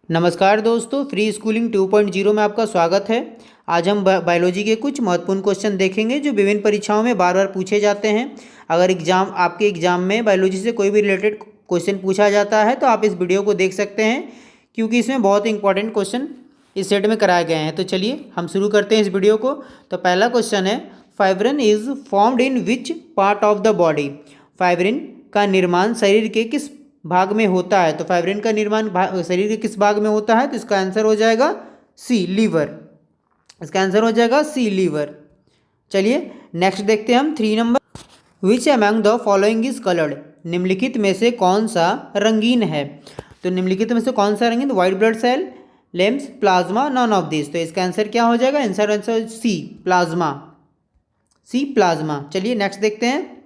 नमस्कार दोस्तों, free schooling 2.0 में आपका स्वागत है। आज हम बायोलॉजी के कुछ महत्वपूर्ण क्वेश्चन देखेंगे जो विभिन्न परीक्षाओं में बार बार पूछे जाते हैं। अगर आपके एग्जाम में बायोलॉजी से कोई भी रिलेटेड क्वेश्चन पूछा जाता है तो आप इस वीडियो को देख सकते हैं, क्योंकि इसमें बहुत ही इंपॉर्टेंट क्वेश्चन इस सेट में कराए गए हैं। तो चलिए हम शुरू करते हैं इस वीडियो को। तो पहला क्वेश्चन है, fibrin is formed in which part of the body. Fibrin का निर्माण शरीर के किस भाग में होता है। तो फाइब्रिन का निर्माण शरीर के किस भाग में होता है। तो इसका आंसर हो जाएगा सी, लीवर। इसका आंसर हो जाएगा सी, लीवर। चलिए नेक्स्ट देखते हैं हम 3 number. Which among the following is coloured. निम्नलिखित में से कौन सा रंगीन है। तो निम्नलिखित में से कौन सा रंगीन, व्हाइट ब्लड सेल, लेम्स, प्लाज्मा, नॉन ऑफ दिस। तो इसका आंसर क्या हो जाएगा, answer C, plasma. C, plasma. चलिए नेक्स्ट देखते हैं।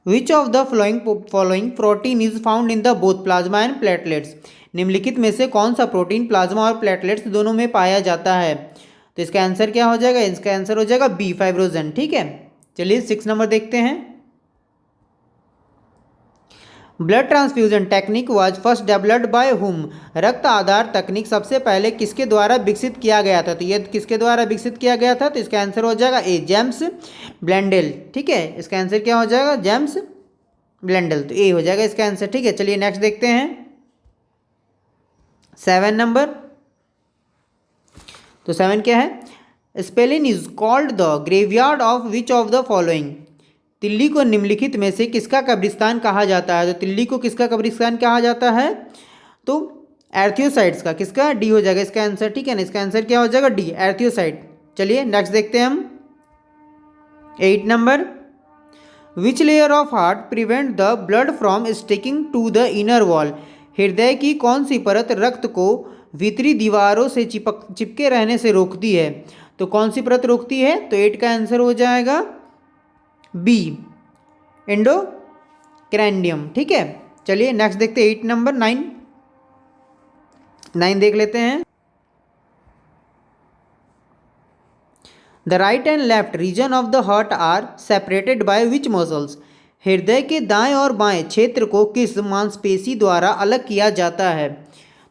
Which of the following protein is found in the both plasma and platelets. निम्नलिखित में से कौन सा प्रोटीन प्लाज्मा और प्लेटलेट्स दोनों में पाया जाता है। तो इसका आंसर क्या हो जाएगा, इसका आंसर हो जाएगा बी, फाइब्रोजन। ठीक है, चलिए 6 नंबर देखते हैं। Blood transfusion technique was first developed by whom. रक्त आधार तकनीक सबसे पहले किसके द्वारा विकसित किया गया था। तो ये किसके द्वारा विकसित किया गया था। तो इसका आंसर हो जाएगा ए, जेम्स ब्लेंडेल। ठीक है, इसका आंसर क्या हो जाएगा, जेम्स ब्लेंडेल। तो ए हो जाएगा इसका आंसर। ठीक है, चलिए नेक्स्ट देखते हैं 7 नंबर। तो 7 क्या है, स्पेलिन is called the graveyard of which of the following. Delhi को निम्नलिखित में से किसका कब्रिस्तान कहा जाता है। तो दिल्ली को किसका कब्रिस्तान कहा जाता है। तो एर्थियोसाइट्स का, किसका, डी हो जाएगा इसका आंसर। ठीक है ना, इसका आंसर क्या हो जाएगा, डी, एर्थियोसाइट। चलिए नेक्स्ट देखते हैं हम 8 number. Which layer of heart prevent the blood from sticking to the inner wall. हृदय की कौन सी परत रक्त को भीतरी दीवारों से चिपके रहने से रोकती है। तो कौन सी परत रोकती है। तो 8 का आंसर हो जाएगा बी, एंडोक्रेनियम। ठीक है, चलिए नेक्स्ट देखते हैं 8 नंबर। 9 देख लेते हैं। The right and left region of the heart are separated by which muscles. हृदय के दाएं और बाएं क्षेत्र को किस मांसपेशी द्वारा अलग किया जाता है।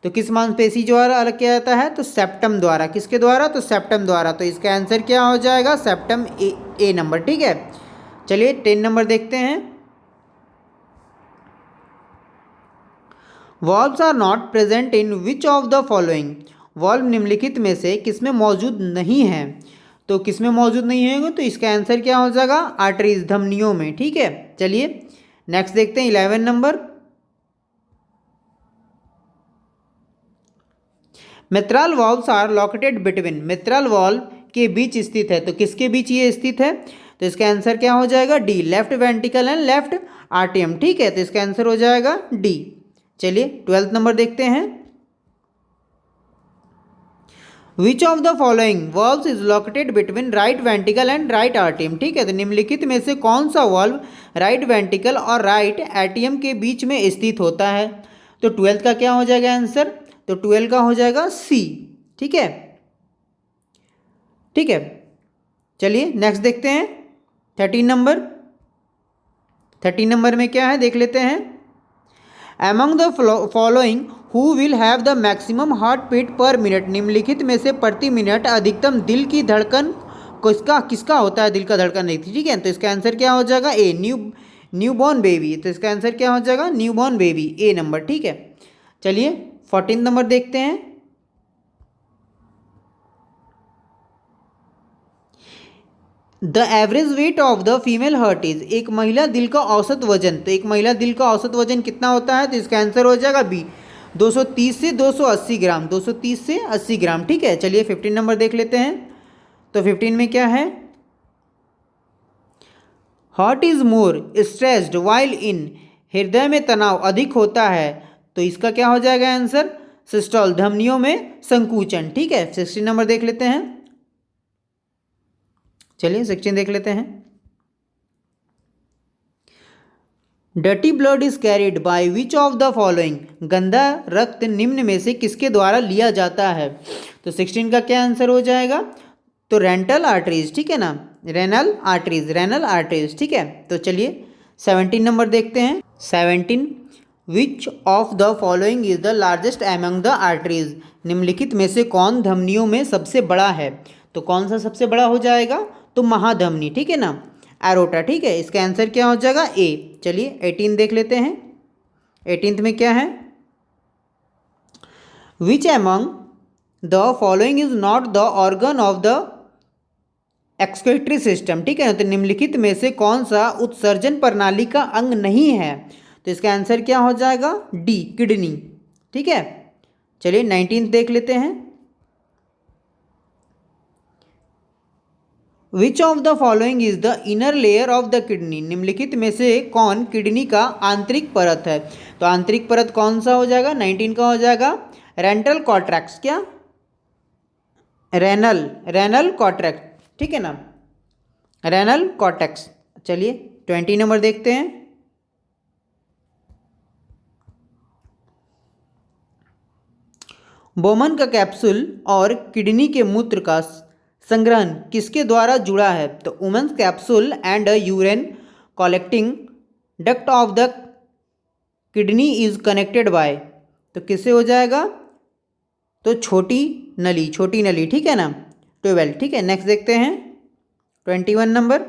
तो किस मांसपेशी द्वारा अलग किया जाता है। तो सेप्टम द्वारा। किसके द्वारा, तो सेप्टम द्वारा। तो इसका आंसर क्या हो जाएगा, सेप्टम, ए नंबर। ठीक है, चलिए 10 नंबर देखते हैं। Valves are not present in which of the following. Valve निम्नलिखित में से किसमें मौजूद नहीं है। तो किसमें मौजूद नहीं है, तो इसका आंसर क्या हो जाएगा, आर्टरीज, धमनियों में। ठीक है, चलिए नेक्स्ट देखते हैं 11 नंबर। Mitral valves are located between. Mitral valve के बीच स्थित है। तो किसके बीच ये स्थित है। तो इसका आंसर क्या हो जाएगा, D, left ventricle and left आर्टियम। ठीक है, तो इसका आंसर हो जाएगा डी। चलिए 12 नंबर देखते हैं। Which of the following valves is located between right ventricle and right आर्टियम। ठीक है, तो निम्नलिखित में से कौन सा वॉल्व राइट वेंट्रिकल और राइट एटियम के बीच में स्थित होता है। तो 12 का क्या हो जाएगा आंसर। तो 12 का हो जाएगा सी। ठीक है, ठीक है, चलिए नेक्स्ट देखते हैं 13 नंबर। 13 नंबर में क्या है देख लेते हैं। Among the following who will have the maximum heart beat per minute. निम्नलिखित में से प्रति मिनट अधिकतम दिल की धड़कन किसका होता है, दिल का धड़कन नहीं थी। ठीक है, तो इसका आंसर क्या हो जाएगा, ए, न्यूबॉर्न बेबी। तो इसका आंसर क्या हो जाएगा, न्यूबॉर्न बेबी, ए नंबर। ठीक है, चलिए 14 नंबर देखते हैं। The average weight of the female heart is. एक महिला दिल का औसत वजन। तो एक महिला दिल का औसत वजन कितना होता है। तो इसका आंसर हो जाएगा बी, 230 से 280 ग्राम। 230 से 80 ग्राम। ठीक है, चलिए 15 नंबर देख लेते हैं। तो 15 में क्या है, heart is more stressed while in. हृदय में तनाव अधिक होता है। तो इसका क्या हो जाएगा आंसर, सिस्टोल, धमनियों में संकुचन। ठीक है, 16 नंबर देख लेते हैं। चलिए 16 देख लेते हैं। Dirty blood is carried by which of the following. गंदा रक्त निम्न में से किसके द्वारा लिया जाता है। तो 16 का क्या आंसर हो जाएगा, तो रेंटल आर्टरीज। ठीक है ना, रेनल आर्टरीज, रेनल आर्टरीज। ठीक है, तो चलिए 17 नंबर देखते हैं। 17, विच of the following is the largest among the arteries. निम्नलिखित में से कौन धमनियों में सबसे बड़ा है? तो कौन सा सबसे बड़ा हो जाएगा? तो महाधमनी, ठीक है ना, एरोटा, ठीक है। इसका आंसर क्या हो जाएगा? ए। चलिए 18 देख लेते हैं। 18th में क्या है? Which among the following is not the organ of the excretory system, ठीक है ना। तो निम्नलिखित में से कौन सा उत्सर्जन प्रणाली का अंग नहीं है? तो इसका आंसर क्या हो जाएगा? डी, किडनी, ठीक है। चलिए 19th देख लेते हैं। Which of the following is the inner layer of the kidney. निम्नलिखित में से कौन किडनी का आंतरिक परत है? तो आंतरिक परत कौन सा हो जाएगा? 19 का हो जाएगा रेंटल कॉर्टेक्स, क्या? रेनल कॉर्टेक्स, ठीक है ना, रेनल कॉर्टेक्स। चलिए 20 नंबर देखते हैं। बोमन का कैप्सूल और किडनी के मूत्र का संग्रहण किसके द्वारा जुड़ा है? तो women's capsule and urine collecting duct of the kidney is connected by. तो किससे हो जाएगा? तो छोटी नली, ठीक है ना, 12, ठीक है। नेक्स्ट देखते हैं 21 नंबर।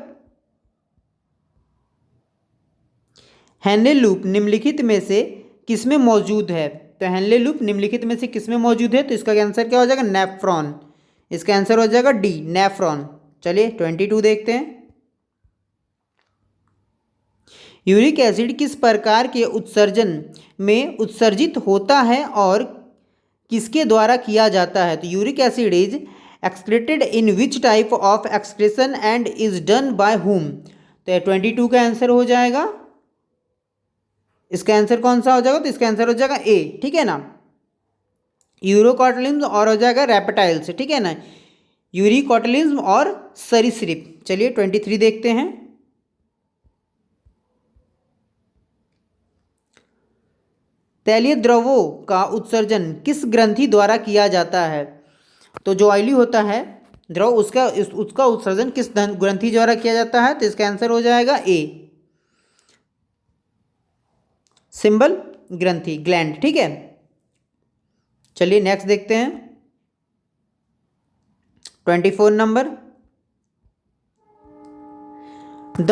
हेनले लूप निम्नलिखित में से किसमें मौजूद है? तो हेनले लूप निम्नलिखित में से किसमें मौजूद है? तो इसका आंसर क्या हो जाएगा? नेफ्रॉन। इसका आंसर हो जाएगा डी, नेफ्रॉन। चलिए 22 देखते हैं। यूरिक एसिड किस प्रकार के उत्सर्जन में उत्सर्जित होता है और किसके द्वारा किया जाता है? तो uric acid is excreted in which type of excretion and is done by whom. तो 22 का आंसर हो जाएगा, इसका आंसर कौन सा हो जाएगा? तो इसका आंसर हो जाएगा ए, ठीक है ना, यूरोकॉटलिज्म और हो जाएगा रेप्टाइल्स, ठीक है ना, यूरिकॉटलिज्म और सरीसृप। चलिए 23 देखते हैं। तैलीय द्रवों का उत्सर्जन किस ग्रंथि द्वारा किया जाता है? तो जो ऑयली होता है द्रव उसका उत्सर्जन किस ग्रंथि द्वारा किया जाता है? तो इसका आंसर हो जाएगा ए, सिंबल ग्रंथि, ग्लैंड, ठीक है। चलिए नेक्स्ट देखते हैं 24 number. The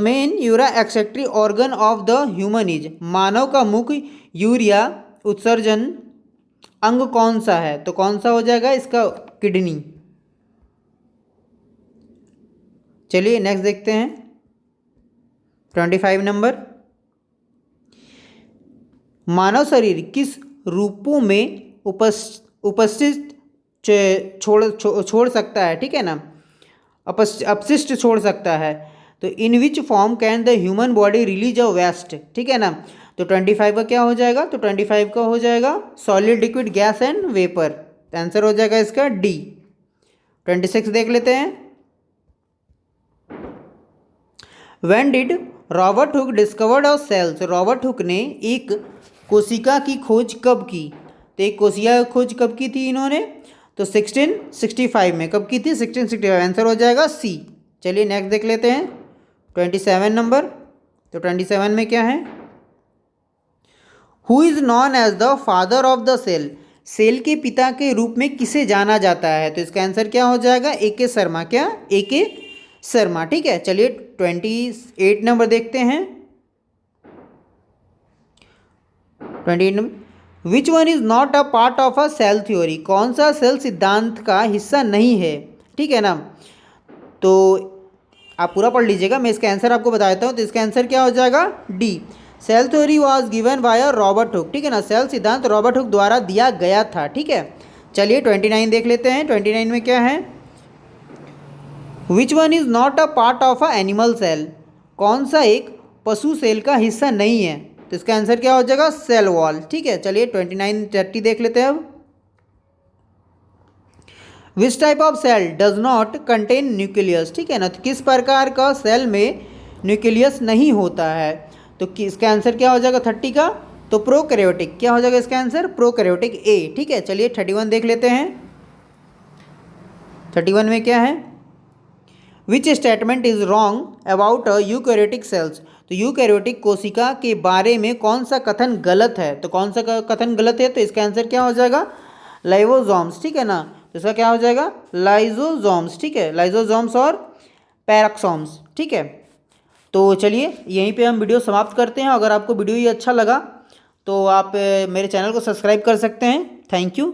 main urea excretory organ of the human is. मानव का मुख्य यूरिया उत्सर्जन अंग कौन सा है? तो कौन सा हो जाएगा इसका? किडनी। चलिए नेक्स्ट देखते हैं 25 नंबर। मानव शरीर किस रूपों में उपस्थित छोड़ सकता है, ठीक है ना, अपशिष्ट छोड़ सकता है? तो in which form can the human body release a waste, ठीक है ना। तो 25 का क्या हो जाएगा? तो 25 का हो जाएगा solid, liquid, gas and vapour. Answer हो जाएगा इसका डी। 26 देख लेते हैं। When did Robert Hooke discovered of cells. Robert Hooke ने एक कोशिका की खोज कब की? तो एक कोशिका की खोज कब की थी इन्होंने? तो 1665 में। कब की थी? 1665। आंसर हो जाएगा सी। चलिए नेक्स्ट देख लेते हैं 27 नंबर। तो 27 में क्या है? Who is known as the father of the cell. Cell के पिता के रूप में किसे जाना जाता है? तो इसका आंसर क्या हो जाएगा? ए.के. शर्मा, क्या? ए.के. शर्मा, ठीक है। चलिए 28 नंबर देखते हैं। 28 number. Which one is not a part of a cell theory. कौन सा सेल सिद्धांत का हिस्सा नहीं है, ठीक है ना। तो आप पूरा पढ़ लीजिएगा, मैं इसका आंसर आपको बता देता हूँ। तो इसका आंसर क्या हो जाएगा? D, cell theory was given by Robert Hooke, ठीक है ना। सेल सिद्धांत रॉबर्ट हुक द्वारा दिया गया था, ठीक है। चलिए 29 देख लेते हैं। 29 में क्या है? Which one is not a part of an animal cell. कौन सा एक पशु सेल का हिस्सा नहीं है? तो इसका आंसर क्या हो जाएगा? सेल वॉल, ठीक है। चलिए 29 30 देख लेते हैं अब। Which type of cell does not contain nucleus, ठीक है ना। तो किस प्रकार का सेल में न्यूक्लियस नहीं होता है? तो इसका आंसर क्या हो जाएगा 30 का? तो प्रोकैरियोटिक। क्या हो जाएगा इसका आंसर? प्रोकैरियोटिक, ए, ठीक है। चलिए 31 देख लेते हैं। 31 में क्या है? Which statement is wrong about eukaryotic cells. तो यूकैरियोटिक कोशिका के बारे में कौन सा कथन गलत है? तो कौन सा कथन गलत है? तो इसका आंसर क्या हो जाएगा? लाइसोसोम्स, ठीक है ना। तो इसका क्या हो जाएगा? लाइसोसोम्स, ठीक है, लाइसोसोम्स और पैराक्सोम्स, ठीक है। तो चलिए यहीं पे हम वीडियो समाप्त करते हैं। अगर आपको वीडियो ये अच्छा लगा तो आप मेरे चैनल को सब्सक्राइब कर सकते हैं। Thank you.